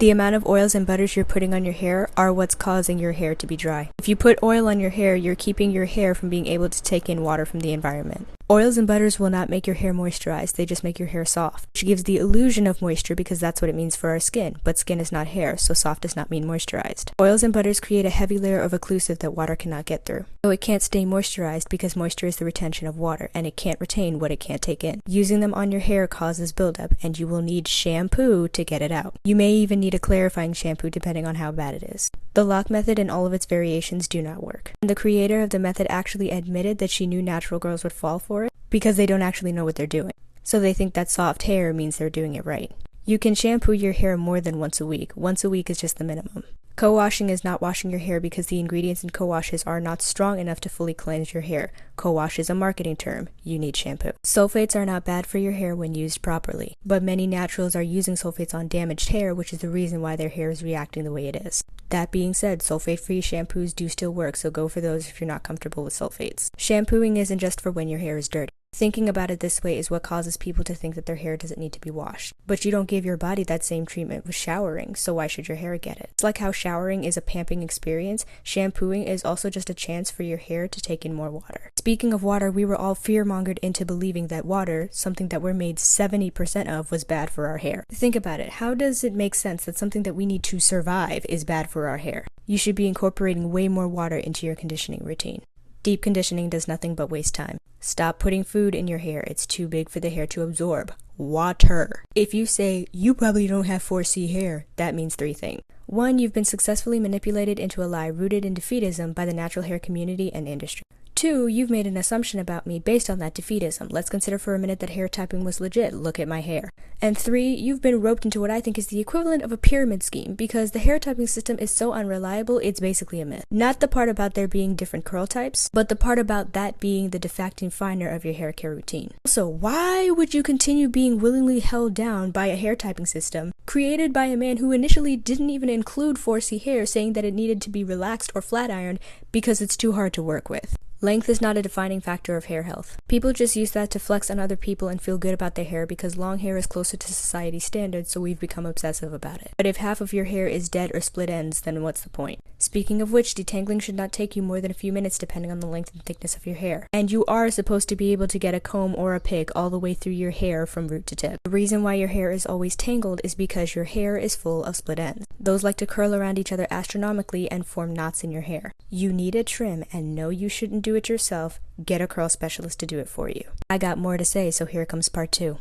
The amount of oils and butters you're putting on your hair are what's causing your hair to be dry. If you put oil on your hair, you're keeping your hair from being able to take in water from the environment. Oils and butters will not make your hair moisturized, they just make your hair soft, which gives the illusion of moisture because that's what it means for our skin, but skin is not hair, so soft does not mean moisturized. Oils and butters create a heavy layer of occlusive that water cannot get through. So it can't stay moisturized because moisture is the retention of water, and it can't retain what it can't take in. Using them on your hair causes buildup, and you will need shampoo to get it out. You may even need a clarifying shampoo depending on how bad it is. The lock method and all of its variations do not work. And the creator of the method actually admitted that she knew natural girls would fall for it because they don't actually know what they're doing. So they think that soft hair means they're doing it right. You can shampoo your hair more than once a week. Once a week is just the minimum. Co-washing is not washing your hair because the ingredients in co-washes are not strong enough to fully cleanse your hair. Co-wash is a marketing term. You need shampoo. Sulfates are not bad for your hair when used properly, but many naturals are using sulfates on damaged hair, which is the reason why their hair is reacting the way it is. That being said, sulfate-free shampoos do still work, so go for those if you're not comfortable with sulfates. Shampooing isn't just for when your hair is dirty. Thinking about it this way is what causes people to think that their hair doesn't need to be washed. But you don't give your body that same treatment with showering, so why should your hair get it? It's like how showering is a pamping experience, shampooing is also just a chance for your hair to take in more water. Speaking of water, we were all fear-mongered into believing that water, something that we're made 70% of, was bad for our hair. Think about it, how does it make sense that something that we need to survive is bad for our hair? You should be incorporating way more water into your conditioning routine. Deep conditioning does nothing but waste time. Stop putting food in your hair. It's too big for the hair to absorb. Water. If you say, you probably don't have 4C hair, that means 3 things. 1, you've been successfully manipulated into a lie rooted in defeatism by the natural hair community and industry. 2, you've made an assumption about me based on that defeatism. Let's consider for a minute that hair typing was legit. Look at my hair. And 3, you've been roped into what I think is the equivalent of a pyramid scheme because the hair typing system is so unreliable, it's basically a myth. Not the part about there being different curl types, but the part about that being the de facto definer of your hair care routine. So why would you continue being willingly held down by a hair typing system created by a man who initially didn't even include 4C hair, saying that it needed to be relaxed or flat ironed because it's too hard to work with? Length is not a defining factor of hair health. People just use that to flex on other people and feel good about their hair because long hair is closer to society's standards, so we've become obsessive about it. But if half of your hair is dead or split ends, then what's the point? Speaking of which, detangling should not take you more than a few minutes depending on the length and thickness of your hair. And you are supposed to be able to get a comb or a pick all the way through your hair from root to tip. The reason why your hair is always tangled is because your hair is full of split ends. Those like to curl around each other astronomically and form knots in your hair. You need a trim, and no, you shouldn't do it yourself. Get a curl specialist to do it for you. I got more to say, so here comes part 2.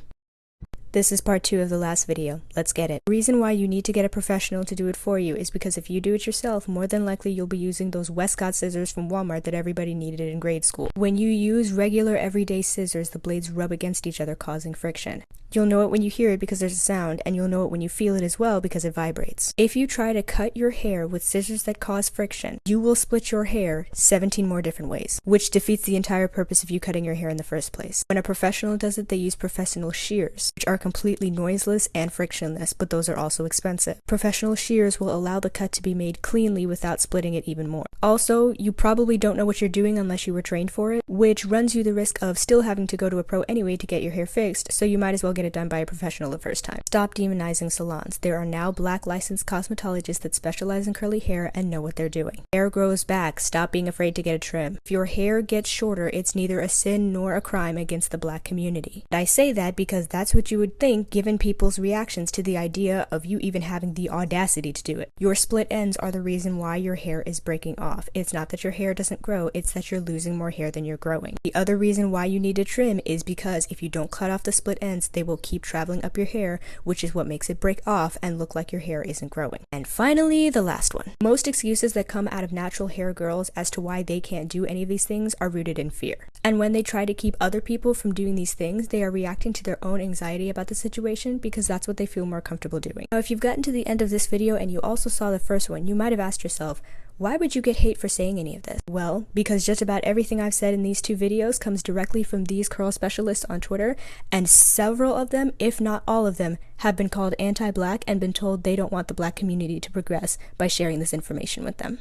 This is part 2 of the last video. Let's get it. The reason why you need to get a professional to do it for you is because if you do it yourself, more than likely you'll be using those Westcott scissors from Walmart that everybody needed in grade school. When you use regular everyday scissors, the blades rub against each other, causing friction. You'll know it when you hear it because there's a sound, and you'll know it when you feel it as well because it vibrates. If you try to cut your hair with scissors that cause friction, you will split your hair 17 more different ways, which defeats the entire purpose of you cutting your hair in the first place. When a professional does it, they use professional shears, which are completely noiseless and frictionless, but those are also expensive. Professional shears will allow the cut to be made cleanly without splitting it even more. Also, you probably don't know what you're doing unless you were trained for it, which runs you the risk of still having to go to a pro anyway to get your hair fixed, so you might as well get it done by a professional the first time. Stop demonizing salons. There are now Black licensed cosmetologists that specialize in curly hair and know what they're doing. Hair grows back. Stop being afraid to get a trim. If your hair gets shorter, it's neither a sin nor a crime against the Black community. And I say that because that's what you would think given people's reactions to the idea of you even having the audacity to do it. Your split ends are the reason why your hair is breaking off. It's not that your hair doesn't grow, it's that you're losing more hair than you're growing. The other reason why you need to trim is because if you don't cut off the split ends, they will keep traveling up your hair, which is what makes it break off and look like your hair isn't growing. And finally, the last one. Most excuses that come out of natural hair girls as to why they can't do any of these things are rooted in fear. And when they try to keep other people from doing these things, they are reacting to their own anxiety about the situation because that's what they feel more comfortable doing. Now, if you've gotten to the end of this video and you also saw the first one, you might have asked yourself, why would you get hate for saying any of this? Well, because just about everything I've said in these 2 videos comes directly from these curl specialists on Twitter, and several of them, if not all of them, have been called anti-Black and been told they don't want the Black community to progress by sharing this information with them.